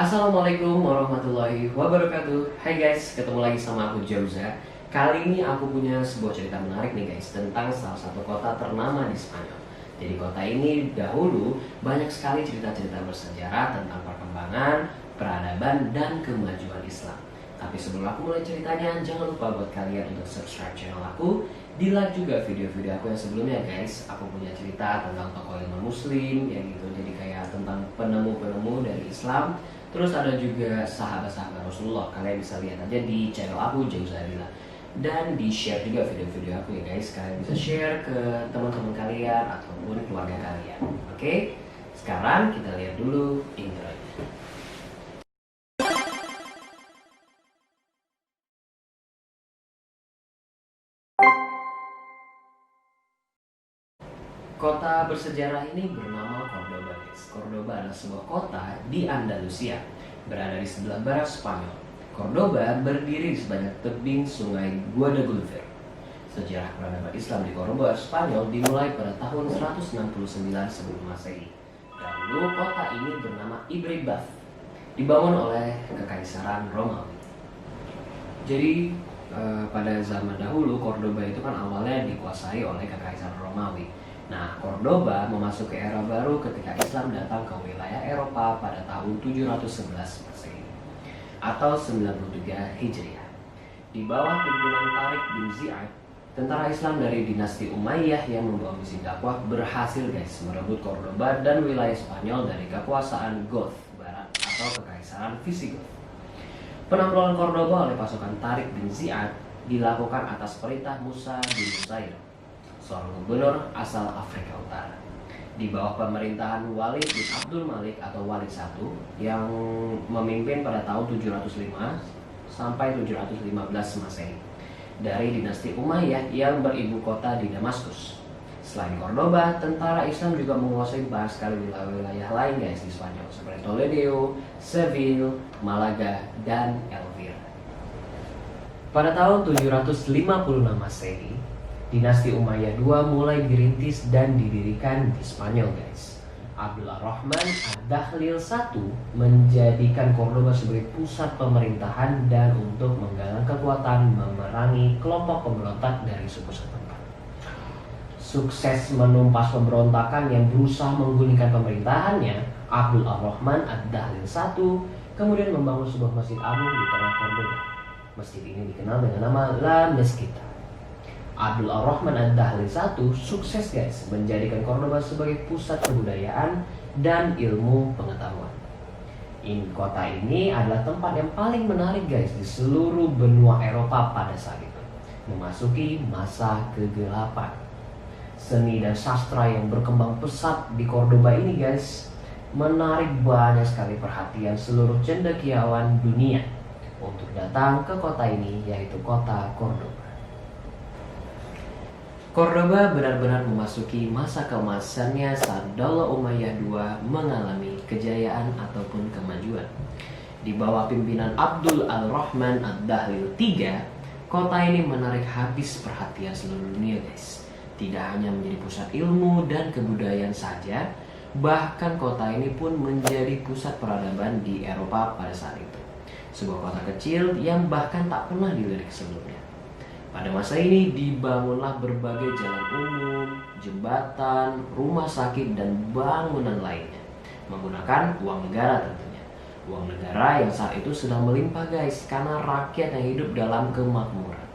Assalamualaikum warahmatullahi wabarakatuh. Hai guys, ketemu lagi sama aku Jauza. Kali ini aku punya sebuah cerita menarik nih guys, tentang salah satu kota ternama di Spanyol. Jadi kota ini dahulu banyak sekali cerita-cerita bersejarah tentang perkembangan, peradaban, dan kemajuan Islam. Tapi sebelum aku mulai ceritanya, jangan lupa buat kalian untuk subscribe channel aku, di like juga video-video aku yang sebelumnya guys. Aku punya cerita tentang tokoh ilmu muslim, yang gitu, jadi kayak tentang penemu-penemu dari Islam. Terus ada juga sahabat-sahabat Rasulullah. Kalian bisa lihat aja di channel aku Jauzarila. Dan di share juga video-video aku ya guys. Kalian bisa share ke teman-teman kalian ataupun keluarga kalian. Oke? Sekarang kita lihat dulu intronya. Kota bersejarah ini bernama Cordoba guys. Cordoba adalah sebuah kota di Andalusia, berada di sebelah barat Spanyol. Cordoba berdiri di sebanyak tebing sungai Guadalquivir. Sejarah peradaban Islam di Cordoba, Spanyol dimulai pada tahun 169 sebelum Masehi. Dahulu kota ini bernama Ibribaf, dibangun oleh Kekaisaran Romawi. Jadi pada zaman dahulu Cordoba itu kan awalnya dikuasai oleh Kekaisaran Romawi. Nah, Cordoba memasuki era baru ketika Islam datang ke wilayah Eropa pada tahun 711 Masehi atau 93 Hijriah. Di bawah pimpinan Tariq bin Ziyad, tentara Islam dari dinasti Umayyah yang membawa misi dakwah berhasil guys merebut Cordoba dan wilayah Spanyol dari kekuasaan Goth Barat atau Kekaisaran Visigoth. Penaklukan Cordoba oleh pasukan Tariq bin Ziyad dilakukan atas perintah Musa bin Nusair, seorang gubernur asal Afrika Utara, di bawah pemerintahan Walid bin Abdul Malik atau Walid I yang memimpin pada tahun 705 sampai 715 Masehi dari dinasti Umayyah yang beribu kota di Damaskus. Selain Cordoba, tentara Islam juga menguasai banyak sekali wilayah-wilayah lain guys di Spanyol seperti Toledo, Seville, Malaga, dan Elvira. Pada tahun 756 Masehi, dinasti Umayyah II mulai dirintis dan didirikan di Spanyol guys. Abdullah Rahman Ad-Dakhlil I menjadikan Cordoba sebagai pusat pemerintahan dan untuk menggalang kekuatan memerangi kelompok pemberontak dari suku setempat. Sukses menumpas pemberontakan yang berusaha menggulingkan pemerintahannya, Abdullah Rahman Ad-Dakhlil I kemudian membangun sebuah masjid agung di tengah Cordoba. Masjid ini dikenal dengan nama La Mezquita. Abdullah Rahman Ad-Dakhlil I sukses guys menjadikan Cordoba sebagai pusat kebudayaan dan ilmu pengetahuan. Kota ini adalah tempat yang paling menarik guys di seluruh benua Eropa pada saat itu, memasuki masa kegelapan. Seni dan sastra yang berkembang pesat di Cordoba ini guys menarik banyak sekali perhatian seluruh cendekiawan dunia untuk datang ke kota ini, yaitu kota Cordoba. Cordoba benar-benar memasuki masa keemasannya saat Daulah Umayyah II mengalami kejayaan ataupun kemajuan. Di bawah pimpinan Abdul Al-Rahman Ad-Dakhlil III, kota ini menarik habis perhatian seluruh dunia guys. Tidak hanya menjadi pusat ilmu dan kebudayaan saja, bahkan kota ini pun menjadi pusat peradaban di Eropa pada saat itu. Sebuah kota kecil yang bahkan tak pernah dilirik sebelumnya. Pada masa ini dibangunlah berbagai jalan umum, jembatan, rumah sakit, dan bangunan lainnya menggunakan uang negara tentunya. Uang negara yang saat itu sedang melimpah guys karena rakyat yang hidup dalam kemakmuran.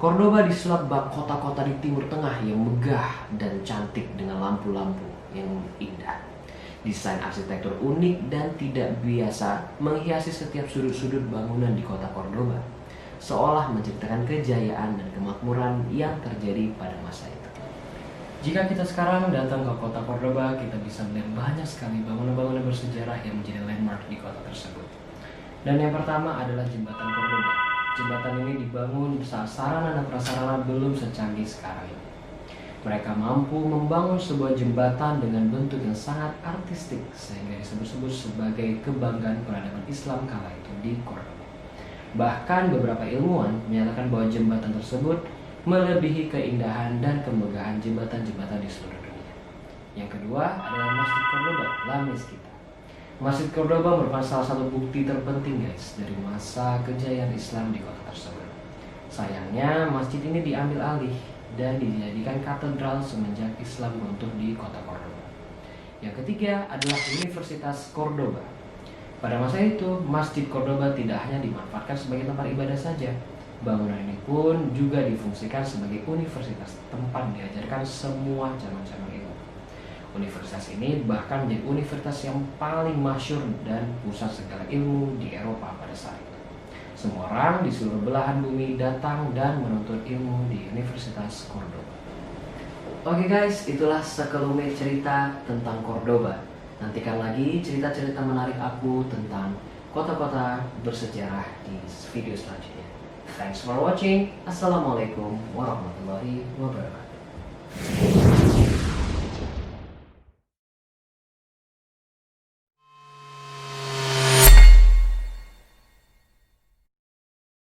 Cordoba disulap bak kota-kota di Timur Tengah yang megah dan cantik dengan lampu-lampu yang indah. Desain arsitektur unik dan tidak biasa menghiasi setiap sudut-sudut bangunan di kota Cordoba, seolah menceritakan kejayaan dan kemakmuran yang terjadi pada masa itu. Jika kita sekarang datang ke kota Cordoba, kita bisa melihat banyak sekali bangunan-bangunan bersejarah yang menjadi landmark di kota tersebut. Dan yang pertama adalah Jembatan Cordoba. Jembatan ini dibangun saat sarana dan prasarana belum secanggih sekarang ini. Mereka mampu membangun sebuah jembatan dengan bentuk yang sangat artistik sehingga disebut-sebut sebagai kebanggaan peradaban Islam kala itu di Cordoba. Bahkan beberapa ilmuwan menyatakan bahwa jembatan tersebut melebihi keindahan dan kemegahan jembatan-jembatan di seluruh dunia. Yang kedua adalah Masjid Cordoba, La Mezquita. Masjid Cordoba merupakan salah satu bukti terpenting guys dari masa kejayaan Islam di kota tersebut. Sayangnya masjid ini diambil alih dan dijadikan katedral semenjak Islam runtuh di kota Cordoba. Yang ketiga adalah Universitas Cordoba. Pada masa itu, Masjid Cordoba tidak hanya dimanfaatkan sebagai tempat ibadah saja. Bangunan ini pun juga difungsikan sebagai universitas, tempat diajarkan semua cabang-cabang ilmu. Universitas ini bahkan menjadi universitas yang paling masyhur dan pusat segala ilmu di Eropa pada saat itu. Semua orang di seluruh belahan bumi datang dan menuntut ilmu di Universitas Cordoba. Oke guys, itulah sekelumit cerita tentang Cordoba. Nantikan lagi cerita-cerita menarik aku tentang kota-kota bersejarah di video selanjutnya. Thanks for watching. Assalamualaikum warahmatullahi wabarakatuh.